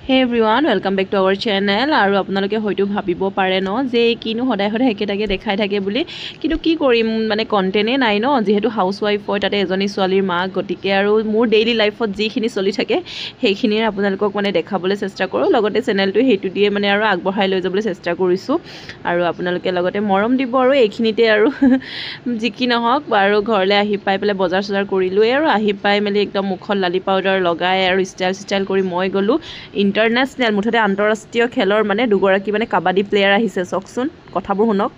Hey everyone, welcome back to our channel. আৰু আপোনালোকে হয়তো ভাবিব পাৰে ন যে কিনো সদায় সদায় একেটাকে দেখাই থাকে বুলি, কিন্তু কি কৰিম মানে কন্টেন্টে নাই ন, যেহেতু হাউসৱাইফ হয় তাতে এজনী ছোৱালীৰ মাক, গতিকে আৰু মোৰ ডেইলি লাইফত যিখিনি চলি থাকে সেইখিনি আপোনালোকক মানে দেখাবলৈ চেষ্টা কৰোঁ, লগতে চেনেলটো হেতু দিয়ে মানে আৰু আগবঢ়াই লৈ যাবলৈ চেষ্টা কৰিছোঁ। আৰু আপোনালোকে লগতে মৰম দিব আৰু এইখিনিতে আৰু যি কি নহওক আৰু ঘৰলৈ আহি পাই পেলাই বজাৰ চজাৰ কৰিলোৱে আৰু আহি পাই মেলি একদম মুখত লালি পাউডাৰ লগাই আৰু ষ্টাইল কৰি মই গ'লোঁ ইণ্টাৰনেশ্যনেল, মুঠতে আন্তঃৰাষ্ট্ৰীয় খেলৰ মানে দুগৰাকী মানে কাবাডী প্লেয়াৰ আহিছে। চাওকচোন, কথাবোৰ শুনক।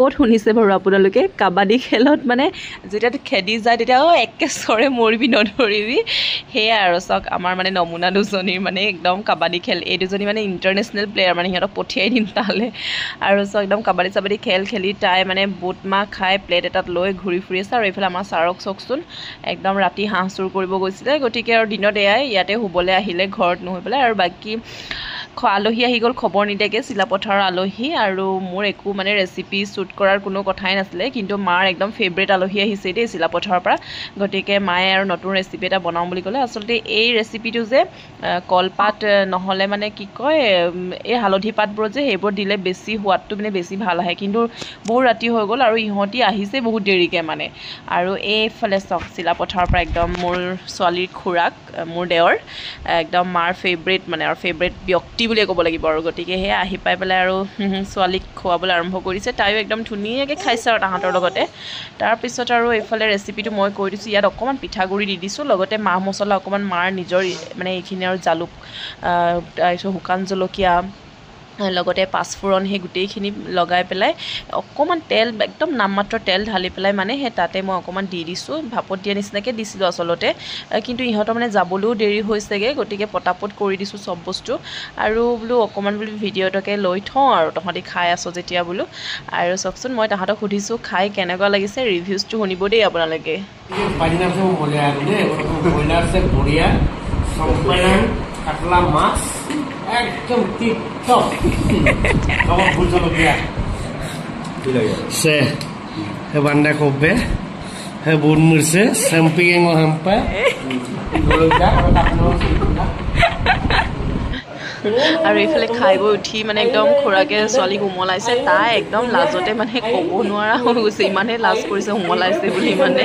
ক'ত শুনিছে বাৰু আপোনালোকে? কাবাডী খেলত মানে যেতিয়া খেদি যায় তেতিয়া একেচৰে মৰিবি নধৰিবি, সেয়াই আৰু চাওক আমাৰ মানে নমুনা দুজনীৰ মানে একদম কাবাডী খেল। এই দুজনী মানে ইণ্টাৰনেশ্যনেল প্লেয়াৰ, মানে সিহঁতক পঠিয়াই দিম তালৈ। আৰু চাওক একদম কাবাডী চাবাডী খেলি তাই মানে বুট মাহ খাই প্লেট এটাত লৈ ঘূৰি ফুৰি আছে। আৰু এইফালে আমাৰ ছাৰক চাওকচোন, একদম ৰাতি হাঁহ চুৰ কৰিব গৈছিলে, গতিকে আৰু দিনত এয়াই ইয়াতে শুবলৈ আহিলে ঘৰত নহৈ পেলাই। আৰু বাকী আলহী আহি গ'ল খবৰ নিদিয়াকৈ, চিলাপথাৰৰ আলহী। আৰু মোৰ একো মানে ৰেচিপি শ্বুট কৰাৰ কোনো কথাই নাছিলে, কিন্তু মাৰ একদম ফেভৰেট আলহী আহিছে দেই চিলাপথাৰৰ পৰা, গতিকে মায়ে আৰু নতুন ৰেচিপি এটা বনাওঁ বুলি ক'লে। আচলতে এই ৰেচিপিটো যে কলপাত নহ'লে মানে কি কয় এই হালধি পাতবোৰত যে সেইবোৰ দিলে বেছি সোৱাদটো মানে বেছি ভাল আহে, কিন্তু বহুত ৰাতি হৈ গ'ল আৰু ইহঁতি আহিছে বহুত দেৰিকৈ মানে। আৰু এইফালে চাওক চিলাপথাৰৰ পৰা একদম মোৰ ছোৱালীৰ খুৰাক, মোৰ দেৱৰ, একদম মাৰ ফেভৰেট মানে আৰু ফেভৰেট ব্যক্তি বুলিয়ে ক'ব লাগিব। আৰু গতিকে সেয়া আহি পাই পেলাই আৰু ছোৱালীক খুৱাবলৈ আৰম্ভ কৰিছে, তাইও একদম ধুনীয়াকৈ খাইছে আৰু তাহাঁতৰ লগতে। তাৰপিছত আৰু এইফালে ৰেচিপিটো মই কৈ দিছোঁ, ইয়াত অকণমান পিঠাগুড়ি দি দিছোঁ, লগতে মাহ মছলা অকণমান মাৰ নিজৰ মানে এইখিনি আৰু জালুক, তাৰপিছত শুকান জলকীয়া, লগতে পাঁচফোৰণ, সেই গোটেইখিনি লগাই পেলাই অকণমান তেল, একদম নামমাত্ৰ তেল ঢালি পেলাই মানে সেই তাতে মই অকণমান দি দিছোঁ। ভাপত দিয়া নিচিনাকৈ দিছিলোঁ আচলতে, কিন্তু ইহঁতৰ মানে যাবলৈও দেৰি হৈছেগৈ, গতিকে পটাপট কৰি দিছোঁ চব বস্তু। আৰু বোলো অকণমান বোলো ভিডিঅ' এটাকে লৈ থওঁ আৰু তহঁতি খাই আছ যেতিয়া বোলো। আৰু চাওকচোন, মই তাহাঁতক সুধিছোঁ খাই কেনেকুৱা লাগিছে, ৰিভিউজটো শুনিব দেই আপোনালোকে। কাতলা মাছ একদম টিপটপ, আমার ভুল জলকীয়া se he banda kobe he bun murse samping ngo hampa golja আৰু তাকনো আৰু এইফালে খাই বৈ উঠি মানে একদম খুৰাকে ছোৱালীক উমলাইছে, তাই একদম লাজতে মানে ক'ব নোৱাৰা হৈ গৈছে, ইমানে লাজ কৰিছে উমলাইছে বুলি মানে।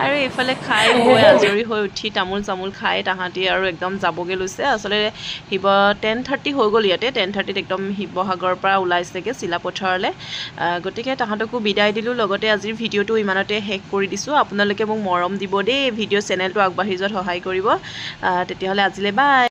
আৰু এইফালে খাই বৈ আজৰি হৈ উঠি তামোল চামোল খাই তাহাঁতি আৰু একদম যাবগৈ লৈছে। আচলতে 10:30 হৈ গ'ল ইয়াতে, 10:30 একদম শিৱসাগৰৰ পৰা ওলাইছেগৈ চিলাপথাৰলৈ। গতিকে তাহাঁতকো বিদায় দিলোঁ, লগতে আজিৰ ভিডিঅ'টো ইমানতে শেষ কৰি দিছোঁ। আপোনালোকে মোক মৰম দিব দেই, ভিডিঅ' চেনেলটো আগবাঢ়ি যোৱাত সহায় কৰিব। তেতিয়াহ'লে আজিলৈ বাই।